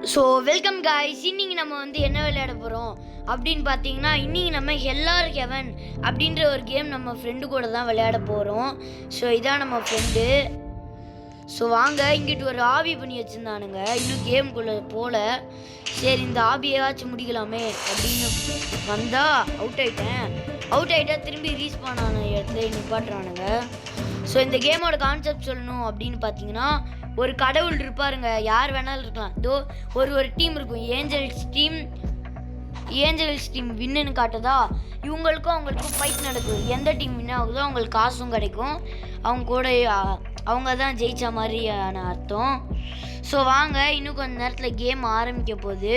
So welcome guys. இன்னைக்கு நம்ம வந்து என்ன விளையாட போகிறோம் அப்படின்னு பார்த்தீங்கன்னா, இன்னைக்கு நம்ம ஹெல்லார் ஹெவன் அப்படின்ற ஒரு கேம் நம்ம ஃப்ரெண்டு கூட தான் விளையாட போகிறோம். ஸோ இதான் நம்ம ஃப்ரெண்டு. ஸோ வாங்க, இங்கிட்டு ஒரு ஆபி பண்ணி வச்சுருந்தானுங்க, இன்னும் கேமுக்குள்ளே போல. சரி, இந்த ஆபியாச்சும் முடிக்கலாமே அப்படின்னு வந்தால் அவுட் ஆகிட்டா திரும்பி ரீஸ்பான் ஆன இடத்துல நிப்பாட்டுறானுங்க. ஸோ இந்த கேமோட கான்செப்ட் சொல்லணும் அப்படின்னு பார்த்தீங்கன்னா, ஒரு கடவுள் இருப்பாருங்க, யார் வேணாலும் இருக்கலாம். இதோ ஒரு டீம் இருக்கும், ஏஞ்சல்ஸ் டீம் வின்னுன்னு காட்டுதா, இவங்களுக்கும் அவங்களுக்கும் ஃபைட் நடக்குது. எந்த டீம் வின் ஆகுதோ அவங்களுக்கு காசும் கிடைக்கும், அவங்க தான் ஜெயிச்ச மாதிரியான அர்த்தம். ஸோ வாங்க, இன்னும் கொஞ்சம் நேரத்தில் கேம் ஆரம்பிக்க போகுது.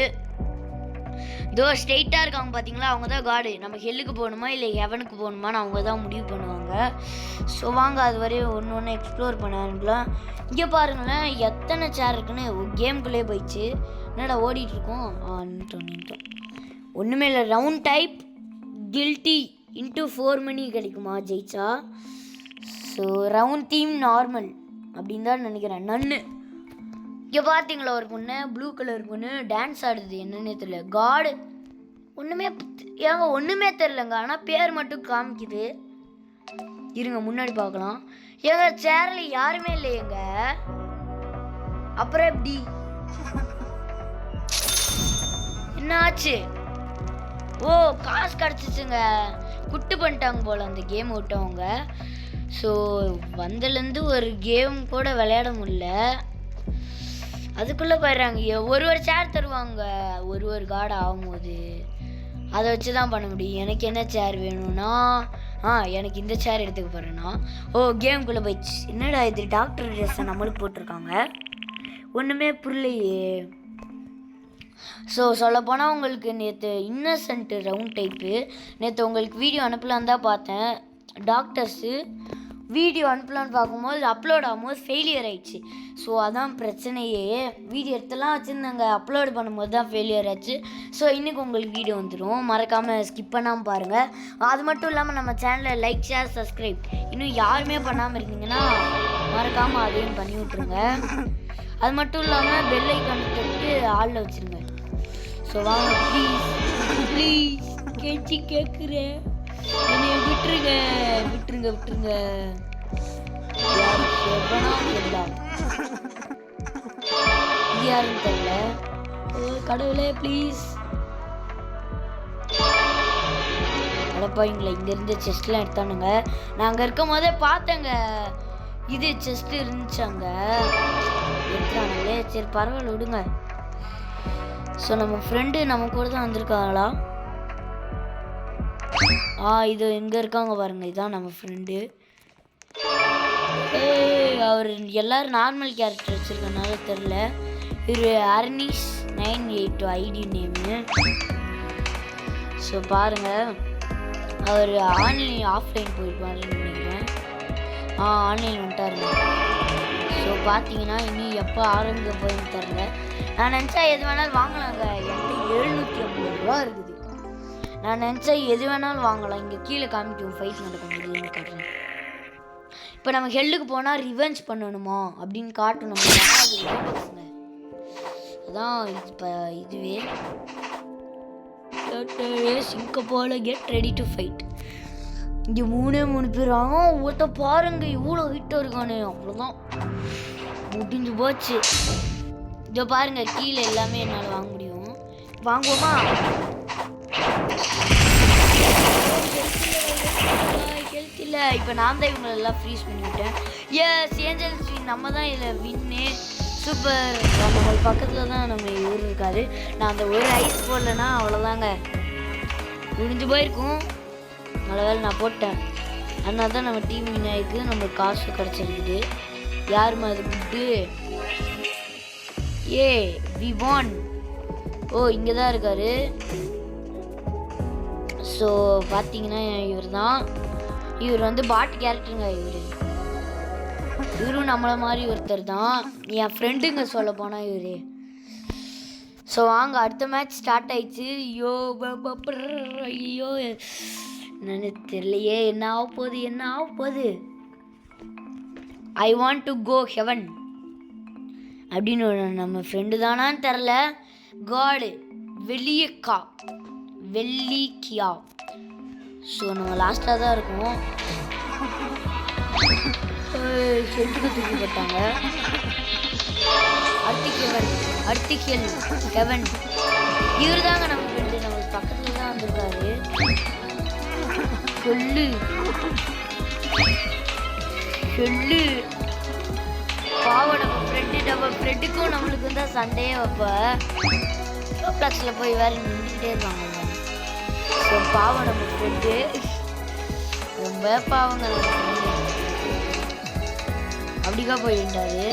இதோ ஸ்ட்ரெயிட்டாக இருக்காங்க பார்த்தீங்களா, அவங்க தான் காடு. நம்ம ஹெல்லுக்கு போகணுமா இல்லை ஹெவனுக்கு போகணுமான்னு அவங்க தான் முடிவு பண்ணுவாங்க. ஸோ வாங்க, அது வரையும் ஒன்று ஒன்று எக்ஸ்ப்ளோர் பண்ணலாம். இங்கே பாருங்களேன், எத்தனை சேர் இருக்குன்னு கேமுக்குள்ளே போயிடுச்சு. என்னடா ஓடிட்டுருக்கோம். நின்ட்டோம். ஒன்றுமே இல்லை, ரவுண்ட் டைப் கில்ட்டி இன்ட்டு 4 மணி கிடைக்குமா ஜெயிச்சா. ஸோ ரவுண்ட் தீம் நார்மல் அப்படின்னு தான் நினைக்கிறேன். நன்னு இங்கே பார்த்தீங்களா, ஒரு பொண்ணு ப்ளூ கலர் பொண்ணு டான்ஸ் ஆடுது, என்னன்னே தெரியல. காடு ஒன்றுமே தெரிலங்க, ஆனால் பேர் மட்டும் காமிக்குது. இருங்க முன்னாடி பார்க்கலாம். ஏங்க சேர்ல யாருமே இல்லையேங்க, அப்புறம் எப்படி என்ன ஆச்சு? ஓ, காசு கிடச்சிச்சுங்க. குட்டு பண்ணிட்டாங்க போல் அந்த கேம் விட்டவங்க. ஸோ வந்ததுலேருந்து ஒரு கேம் கூட விளையாட முடியல, அதுக்குள்ளே போயிடுறாங்க. ஒரு சேர் தருவாங்க ஒரு கார்டு ஆகும்போது, அதை வச்சு தான் பண்ண முடியும். எனக்கு என்ன சேர் வேணும்னா, எனக்கு இந்த சேர் எடுத்துக்க போகிறேன்னா, கேமுக்குள்ளே போயிடுச்சு. என்னடா இது, டாக்டர் ட்ரெஸ்ஸை நம்மளுக்கு போட்டிருக்காங்க, ஒன்றுமே புரியலையே. ஸோ சொல்லப்போனால் உங்களுக்கு நேற்று இன்னசென்ட் ரவுண்ட் டைப்பு நேற்று உங்களுக்கு வீடியோ அனுப்பலான்னு தான் பார்த்தேன். டாக்டர்ஸு வீடியோ அனுப்பலான்னு பார்க்கும்போது அப்லோட் ஆகும்போது ஃபெயிலியர் ஆயிடுச்சு. ஸோ அதான் பிரச்சனையே. வீடியோ எடுத்துலாம் வச்சுருந்தாங்க, அப்லோடு பண்ணும்போது தான் ஃபெயிலியர் ஆச்சு. ஸோ இன்றைக்கி உங்களுக்கு வீடியோ வந்துடும், மறக்காமல் ஸ்கிப் பண்ணாமல் பாருங்கள். அது மட்டும் இல்லாமல் நம்ம சேனலில் லைக், ஷேர், சப்ஸ்கிரைப் இன்னும் யாருமே பண்ணாமல் இருந்தீங்கன்னா மறக்காமல் அதையும் பண்ணி விட்ருங்க. அது மட்டும் இல்லாமல் பெல் ஐக்கான் தொட்டு ஆளில் வச்சுருங்க. ஸோ வாங்க, ப்ளீஸ் கேட்சி கேட்குறேன், என்னைய விட்டுருங்க. யாருன்னு தெரியல, கடவுளே ப்ளீஸ். அடப்பாங்களா, இங்கேருந்து செஸ்ட்லாம் எடுத்தானுங்க. நான் அங்கே இருக்கும் போதே பார்த்தேங்க, இது செஸ்ட் இருந்துச்சு அங்கே எடுத்தானுங்களே. சரி பரவாயில்ல, விடுங்க. ஸோ நம்ம ஃப்ரெண்டு நம்ம கூட தான் வந்திருக்காங்களா? இது எங்கே இருக்காங்க பாருங்க, இதுதான் நம்ம ஃப்ரெண்டு. அவர் எல்லோரும் நார்மல் கேரக்டர் வச்சுருக்கனால தெரில. இது அர்னிஸ் 982 ஐடி நேமு. ஸோ பாருங்கள், அவர் ஆஃப்லைன் போயிருப்பாருன்னு நினைக்கிறேன். ஆன்லைன் வந்துட்டாருங்க. ஸோ பார்த்தீங்கன்னா இன்னும் எப்போ ஆரம்பிக்க போயின்னு தெரில. நான் நினச்சா எது வேணாலும் வாங்கலாங்க, என்கிட்ட 750 ரூபா இருக்குது. நான் நினச்சா எது வேணாலும் வாங்கலாம். இங்கே கீழே காமிக்கும் ஃபைட் நடக்க முடியுதுன்னு காட்டுறேன். இப்போ நம்ம ஹெல்லுக்கு போனால் ரிவெஞ்ச் பண்ணணுமா அப்படின்னு காட்டணும். அதான் இப்போ இதுவே சிங்க போல கெட் ரெடி டு ஃபைட். இங்கே 3 பேர் ஒருத்த பாருங்க, இவ்வளோ ஹிட்டாக இருக்கானே, அவ்வளோதான் முடிஞ்சு போச்சு. இதோ பாருங்க, கீழே எல்லாமே என்னால் வாங்க முடியும். வாங்குவோமா? ஹெல்த் இல்லை. இப்போ நான் தான் இவங்களெல்லாம் ஃப்ரீஸ் பண்ணிவிட்டேன். ஏஞ்சல்ஸ் நம்ம தான் இதில் வின்னு. சூப்பர். நம்ம பக்கத்தில் தான் நம்ம இவர் இருக்காரு. நான் அந்த ஒரு ஐஸ் போடலன்னா அவ்வளோதாங்க, முடிஞ்சு போயிருக்கும். நல்ல வேலை நான் போட்டேன், அதனால தான் நம்ம டீம் வின் ஆகிருக்கு, நம்மளுக்கு காசு கிடச்சிருக்குது. யாருமா அது புட்டு? வி வான். இங்கே தான் இருக்காரு. ஸோ பார்த்தீங்கன்னா இவர் வந்து பாட் கேரக்டருங்க. இவரும் நம்மளை மாதிரி ஒருத்தர் தான், என் ஃப்ரெண்டுங்க சொல்ல போனால் இவர். ஸோ வாங்க, அடுத்த மேட்ச் ஸ்டார்ட் ஆயிடுச்சு. ஐயோ என்னன்னு தெரியலையே, என்ன ஆக போகுது. I want to go heaven. அப்படின்னு நம்ம ஃப்ரெண்டு தானான்னு தெரில. காடு வெள்ளிக்கியா. ஸோ நம்ம லாஸ்ட்டாக தான் இருக்கோம். ஹெல்த்துக்கு தூக்கி போட்டாங்க. அர்த்திகேல் கெவன் இவர் தாங்க நம்ம ஃப்ரெண்டு. நம்ம பக்கத்துல தான் வந்திருக்காரு. சொல்லு பாவம் நம்ம ஃப்ரெண்டுக்கும் நம்மளுக்கும் தான் சண்டையே வைப்ப. ப்ளக்ஸில் போய் வேற நின்றுக்கிட்டே இருக்காங்க. ஸோ பாவம் நம்ம ஃப்ரெண்டு, ரொம்ப பாவங்க. அப்படிக்கா போயிட்டாரு.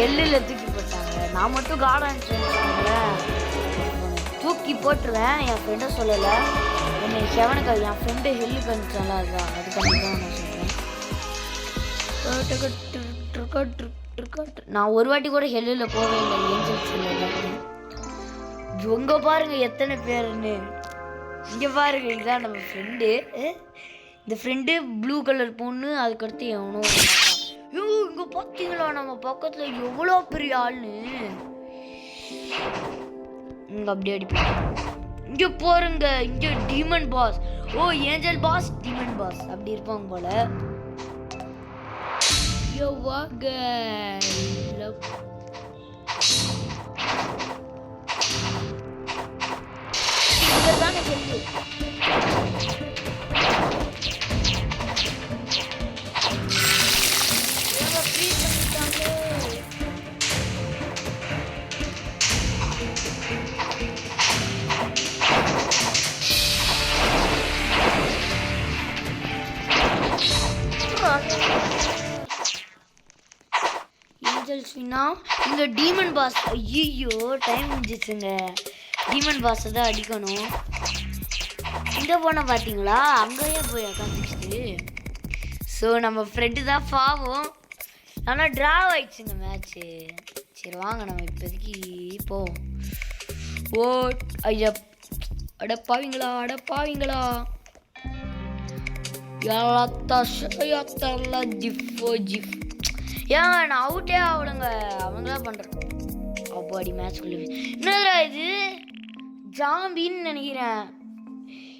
எள்ளில் தூக்கி போட்டாங்க. நான் மட்டும் கார்டன் தூக்கி போட்டுருவேன். என் ஃப்ரெண்டை சொல்லலை. என்னை செவனுக்கு என் ஃப்ரெண்டு ஹெல்லுக்கு அனுப்பிச்சால அதுதான். அது கண்டிப்பாக நான் சொல்கிறேன். நான் ஒரு வாட்டி கூட ஹெல்லில் போவே இல்லை. ஏஞ்சல்ஸ் இவங்க பாருங்க எத்தனை பேருன்னு. இங்கே பாருங்க, இதுதான் நம்ம ஃப்ரெண்டு. இந்த ஃப்ரெண்டு ப்ளூ கலர் பொண்ணு. அதுக்கடுத்து எவனோ இங்கே பார்த்தீங்களா நம்ம பக்கத்தில் எவ்வளோ பெரிய ஆள்னு. இங்கே அப்படியே அடிப்பேன். இங்கே போருங்க, இங்கே டீமன் பாஸ். ஓ ஏஞ்சல் பாஸ், டீமன் பாஸ் அப்படி இருப்பாங்க போல. வாங்க தானே சொல்லு. இங்க டீமன் பாஸ். ஐயோ டைம் முடிஞ்சிச்சுங்க. டீமன் பாஸ் தான் அடிக்கணும். இங்கே போன பார்த்தீங்களா, அங்கேயே போய் உட்காந்துச்சு. ஸோ நம்ம ஃப்ரெண்டு தான் பாவம். ஆனால் ட்ராவ் ஆயிடுச்சுங்க மேட்ச்சு. சரி வாங்க நம்ம இப்போதைக்கு போவோம். ஓ ஐயா அடப்பாவீங்களா ஜிஃப். ஏன் நான் அவுட்டே ஆகணுங்க. அவங்களா பண்ணுறேன். அப்போ அடி மேட்ச் சொல்லுவேன். என்னடா இது ஜாம்பின்னு நினைக்கிறேன்.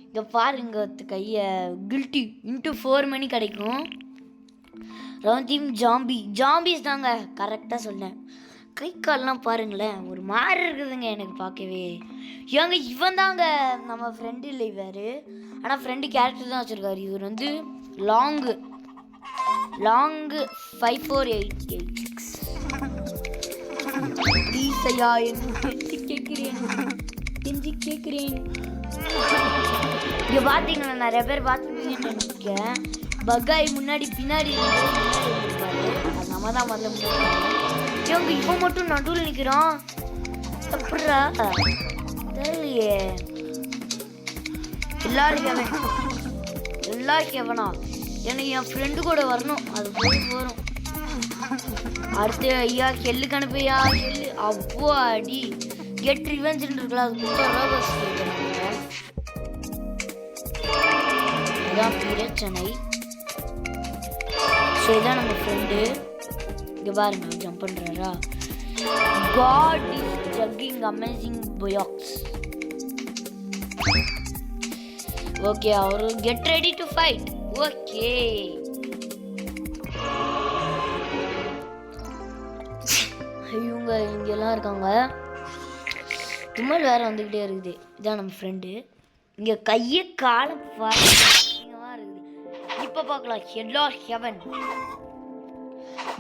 இங்கே பாருங்க கையை கில்ட்டி இன்ட்டு 4 மணி கிடைக்கும். ரவுண்ட் டீம் ஜாம்பிஸ் தாங்க கரெக்டாக சொன்னேன். கை கால்லாம் பாருங்களேன் ஒரு மாதிரி இருக்குதுங்க எனக்கு பார்க்கவே. ஏங்க இவன் தாங்க நம்ம ஃப்ரெண்டு இல்லை இவர். ஆனால் ஃப்ரெண்டு கேரக்டர் தான் வச்சுருக்காரு. இவர் வந்து லாங்கு 54886. ப்ளீஸ் ஐயா கெஞ்சி கேட்குறேன். இங்கே பார்த்தீங்கன்னா நிறைய பேர் பார்த்துருப்பீங்கன்னு நினைக்கிறேன். பக்காய் முன்னாடி பின்னாடி இருப்பாரு. அது நம்ம தான் முதல்ல முன்னாடி. இவங்க இவன் மட்டும் நடுவில் நிற்கிறான். அப்படியா தெரியலையே. எல்லாரும் எவனா எனக்கு என் ஃப்ரெண்டு கூட வரணும். அது போகும். அடுத்து ஐயா ஹெல்லுக்கு அனுப்பையா ஹெல்லு. அப்போ அடி கெட் ரிவெஞ்சுன்னு இருக்கலாம். அது $30 கேட்குறாங்க. இதுதான் பிரச்சனை. ஸோ இதான் நம்ம ஃப்ரெண்டு. இங்கே பாருங்க ஜம்ப் பண்ணுறாரா. God is jugging amazing box. Okay அவரு get ready to fight. Okay இவங்க இங்கெல்லாம் இருக்காங்க. தும்மல் வேற வந்துக்கிட்டே இருக்குது. இதான் நம்ம ஃப்ரெண்டு. இங்கே கையை காலை பாருங்கமாக இருக்குது. இப்போ பார்க்கலாம். Hello heaven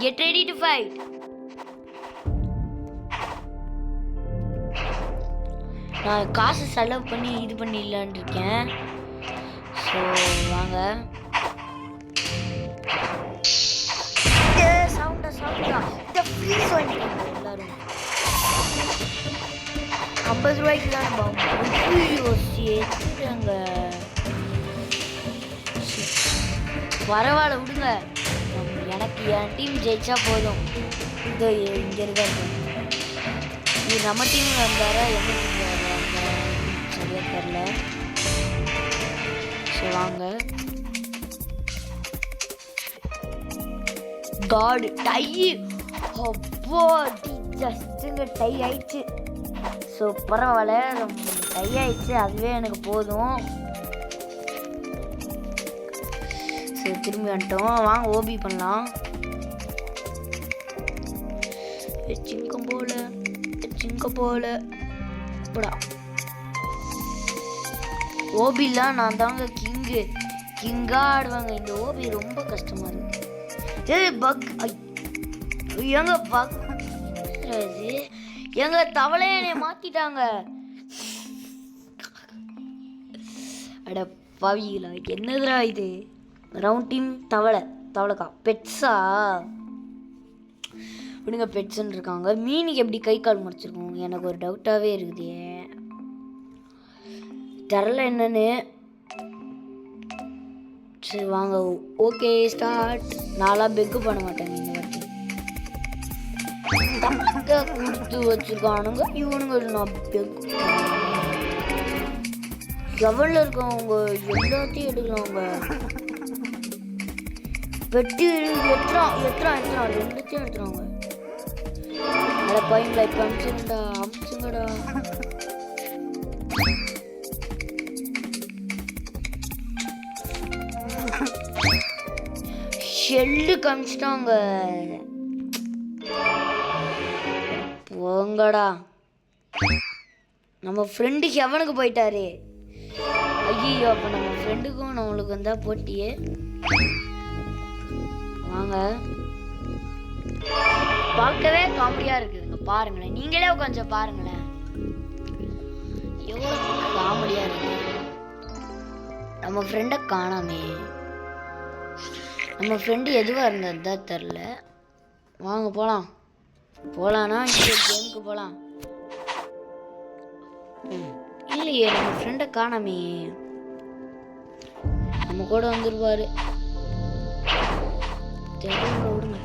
get ready to fight. நான் காசு செலவு பண்ணி இது பண்ணிடலான் இருக்கேன். ஸோ வாங்க. சவுண்டா இந்த ஃப்ரீஸ் வாங்கிட்டாங்க எல்லாரும். 50 ரூபாய்க்கு தான் சேர்த்துட்டாங்க. பரவாயில்ல விடுங்க. எனக்கு என் டீம் ஜெயிச்சா போதும். இதோ இங்கே இருக்காங்க. இது நம்ம டீம் வந்தாரா எந்த டீம் வராங்க சரியா தெரில. ஸோ வாங்க. காடு டை அப்போ ஜஸ்ட்டுங்க டை ஆயிடுச்சு. ஸோ பரவாயில்ல, டை ஆயிடுச்சு, அதுவே எனக்கு போதும். ஸோ திரும்பி வந்துட்டோம். வாங்க ஓபி பண்ணலாம். சிங்கம் போல இப்படா ஓபிலாம் நான் தாங்க கிங்கா ஆடுவாங்க. இந்த ஓபி ரொம்ப கஷ்டமா இருக்கு. பக் எங்க பக் எங்க தவளையை என்னை மாத்திட்டாங்க. அட பாவிகளா, என்னதுடா இது? ரவுண்ட் டீம் தவளைக்கா பெட்ஸா? விடுங்க, பெட்ஸ்ன்னு இருக்காங்க. மீனுக்கு எப்படி கை கால் முடிச்சிருக்கோம்? எனக்கு ஒரு டவுட்டாகவே இருக்குது. தெரில என்னன்னு. சரி வாங்க, ஓகே ஸ்டார்ட். நான்லாம் பெக்கு பண்ண மாட்டேங்க இந்த வாட்டி. கொடுத்து வச்சிருக்கானுங்க இவனுங்க. நான் பெக்கு எவ்வளோ இருக்கவங்க எல்லாத்தையும் எடுக்கலாங்க. வெட்டி எட்டுறான் ரெண்டுத்தையும் எடுத்துறாங்க. அட பையன்ல இப்போ அமிச்சுங்கடா. ஷெல்லு காமிச்சிட்டாங்க. போங்கடா. நம்ம ஃப்ரெண்டு எவனுக்கு போயிட்டாரு? ஐயோ, அப்போ நம்ம ஃப்ரெண்டுக்கும் நம்மளுக்கு வந்தா போட்டியே. வாங்க, பார்க்கவே காமெடியா இருக்குதுங்க. பாருங்களேன், நீங்களே கொஞ்சம் பாருங்களேன், எவ்வளோ காமெடியா இருக்கு. நம்ம ஃப்ரெண்டை காணாமே. நம்ம ஃப்ரெண்டு எதுவாக இருந்தது தெரில. வாங்க போகலான்னா இந்த கேமுக்கு போகலாம். இல்லையே, நம்ம ஃப்ரெண்டை காணாமே. நம்ம கூட வந்துருவாரு. விடுங்க.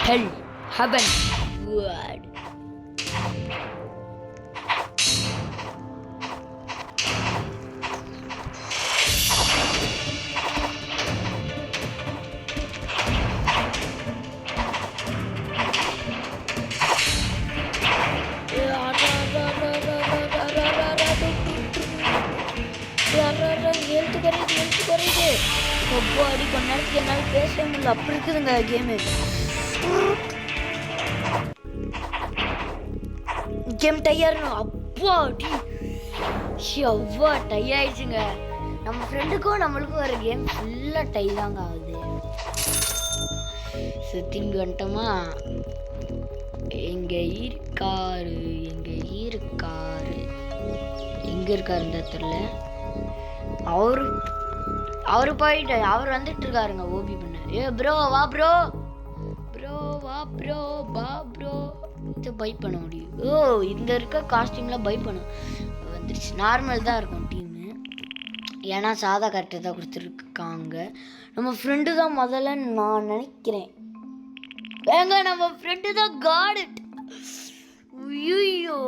ஹெல் ஹெவன் வேர்ட். அடி கொஞ்ச நேரத்துக்கு என்னால் பேசவே முடியல, அப்படி இருக்குதுங்க கேமு. கேம் டையாருங்க. அப்பா அடி எவ்வளோ டை ஆயிடுச்சுங்க. நம்ம ஃப்ரெண்டுக்கும் நம்மளுக்கும் வர கேம் ஃபுல்லாக டை தாங்க ஆகுது. திரும்பி வந்துட்டோமா? எங்கே இருக்காரு எங்கே இருக்காரு இந்த இடத்துல? அவரு போயிட்டு அவர் வந்துட்டு இருக்காருங்க ஓபி பண்ண. ப்ரோ வா ப்ரோ. இதை பை பண்ண முடியும். இந்த இருக்க காஸ்டியூம்லாம் பை பண்ண வந்துருச்சு. நார்மல் தான் இருக்கும் டீமு, ஏன்னா சாதா கரெக்டாக தான் கொடுத்துருக்காங்க. நம்ம ஃப்ரெண்டு தான் முதல்ல நான் நினைக்கிறேன். ஏங்க நம்ம ஃப்ரெண்டு தான் காட். ஐயோ,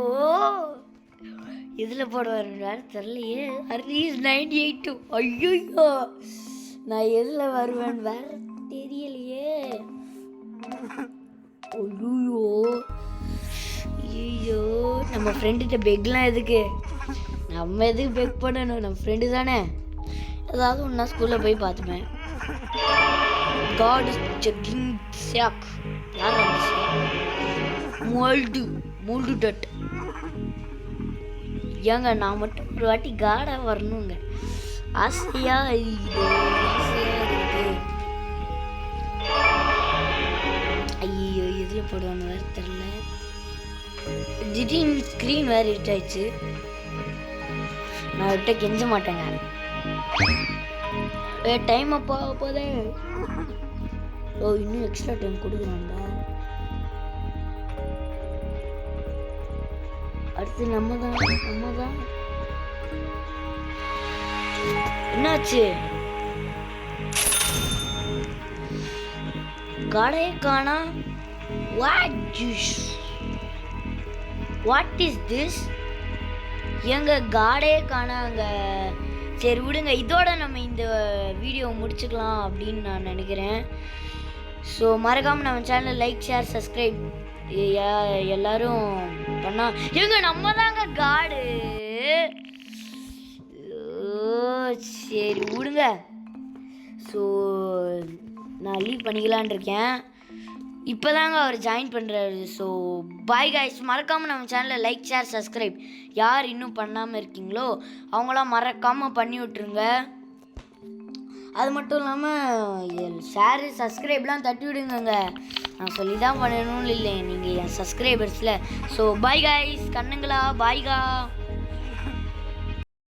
இதில் போடுவார் வேறு தெரியலையே. அட்லீஸ்ட் 98. ஐயோ, நான் எதில் வருவேன் வேறு தெரியலையே. ஐயோ, நம்ம ஃப்ரெண்டுகிட்ட பெக்லாம் எதுக்கு? நம்ம எதுக்கு பெக் பண்ணணும்? நம்ம ஃப்ரெண்டு தானே. ஏதாவது ஒன்றா ஸ்கூலில் போய் பார்த்துப்பேன். God is checking chalk. யார் மோல்டு டட். ஏங்க நான் மட்டும் ஒரு வாட்டி காடாக வரணுங்க. ஆசையா இருக்குது. ஐயோ, எதில் போடுவான்னு வேறு தெரில. திடீர்னு ஸ்க்ரீன் வேறு ஹிட் ஆயிடுச்சு. நான் விட்ட கெஞ்ச மாட்டேங்க. டைம் அப்போ போதே. இன்னும் எக்ஸ்ட்ரா டைம் கொடுக்குறாங்க. அடுத்து நம்ம தான். என்னாச்சு? கடையை காணா. What is this? எங்க காடையே காணாங்க. சரி விடுங்க, இதோட நம்ம இந்த வீடியோ முடிச்சுக்கலாம் அப்படின்னு நான் நினைக்கிறேன். ஸோ மறக்காமல் நம்ம சேனல் லைக் ஷேர் சப்ஸ்கிரைப் எல்லாரும் பண்ணா எங்க நம்ம தாங்க காடு. சரி விடுங்க. ஸோ நான் லீவ் பண்ணிக்கலான் இருக்கேன். இப்போ தாங்க அவர் ஜாயின் பண்ணுறாரு. So bye guys. மறக்காமல் நம்ம சேனலில் லைக் ஷேர் சப்ஸ்கிரைப் யார் இன்னும் பண்ணாமல் இருக்கீங்களோ அவங்களாம் மறக்காமல் பண்ணி விட்ருங்க. அது மட்டும் இல்லாமல் ஷேரு சப்ஸ்கிரைப்லாம் தட்டி விடுங்க. நான் சொல்லி தான் பண்ணணும்னு இல்லை, நீங்கள் என் சப்ஸ்கிரைபர்ஸில். So bye guys. கண்ணுங்களா பாய்கா.